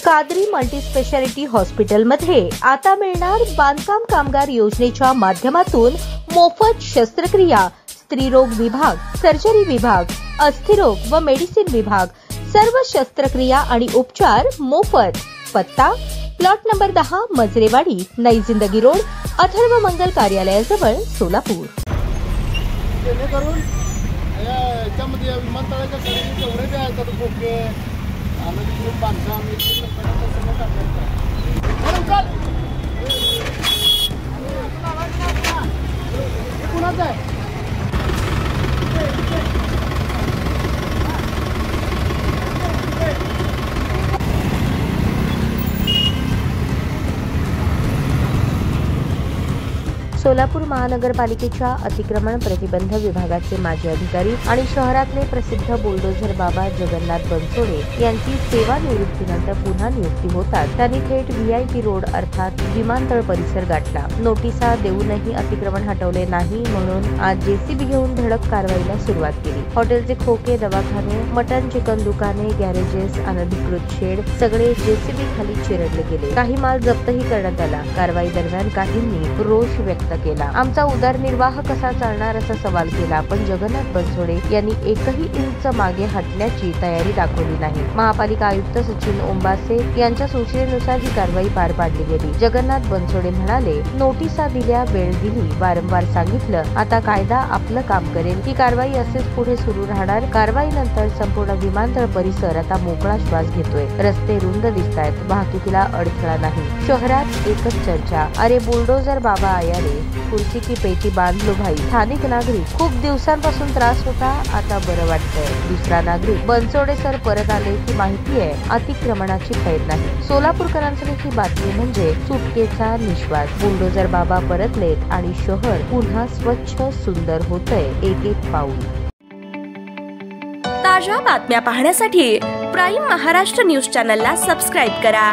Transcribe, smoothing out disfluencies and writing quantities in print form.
Qadri multi speciality हॉस्पिटलमध्ये आता मिळणार बांधकाम कामगार योजनेच्या माध्यमातून मोफत शस्त्रक्रिया, स्त्रीरोग विभाग, सर्जरी विभाग, अस्थिरोग व मेडिसिन विभाग, सर्व शस्त्रक्रिया आणि उपचार मोफत। पत्ता प्लॉट नंबर 10, मजरेवाडी, नई जिंदगी रोड, अथर्व मंगल कार्यालयाजवळ, सोलापूर। जेणेकरून याच्यामध्ये विमानतळाच्या खरेदी जेवढे जे आहेत खोके आणि बांधकाम कुणाचं आहे? सोलापूर महानगरपालिकेच्या अतिक्रमण प्रतिबंध विभागाचे माजी अधिकारी आणि शहरातले प्रसिद्ध बुलडोझर बाबा जगन्नाथ बनसोडे यांची सेवानिवृत्तीनंतर पुन्हा नियुक्ती होतात त्यांनी थेट VIP रोड अर्थात विमानतळ परिसर गाठला। नोटिसा देऊनही अतिक्रमण हटवले नाही म्हणून आज JCB घेऊन धडक कारवाईला सुरुवात केली। हॉटेलचे खोके, दवाखाने, मटन चिकन दुकाने, गॅरेजेस, अनधिकृत शेड सगळे JCB खाली चिरडले गेले। काही माल जप्तही करण्यात आला। कारवाई दरम्यान काहींनी रोष व्यक्त केला। आमचा उदरनिर्वाह कसा चालणार असा सवाल केला, पण जगन्नाथ बनसोडे यांनी एकही इंच मागे हटण्याची तयारी दाखवली नाही। महापालिका आयुक्त सचिन ओंबासे यांच्या सूचनेनुसार ही कारवाई पार पाडली गेली। जगन्नाथ बनसोडे म्हणाले, नोटिसा दिल्या, वेळ दिली, वारंवार सांगितलं, आता कायदा आपलं काम करेल। ही कारवाई असेच पुढे सुरू राहणार। कारवाईनंतर संपूर्ण विमानतळ परिसर आता मोकळा श्वास घेतोय। रस्ते रुंद दिसतायत, वाहतुकीला अडथळा नाही। शहरात एकच चर्चा, अरे बुलडोझर बाबा आया रे, खुर्ची की पेटी बांध लो भाई। स्थानिक नागरिक, खूप दिवसांपासून त्रास होता, आता बरं वाटतंय। दुसरा नागरिक, बनसोडे सर परत आले की माहिती आहे अतिक्रमणाची खैर नाही। सोलापूरकरांसाठी ही बातमी म्हणजे सुटकेचा निश्वास। बुलडोझर बाबा परतलेत आणि शहर पुन्हा स्वच्छ सुंदर होतंय एक एक पाऊल। ताज्या बातम्या पाहण्यासाठी प्राईम महाराष्ट्र न्यूज चॅनलला सबस्क्राईब करा।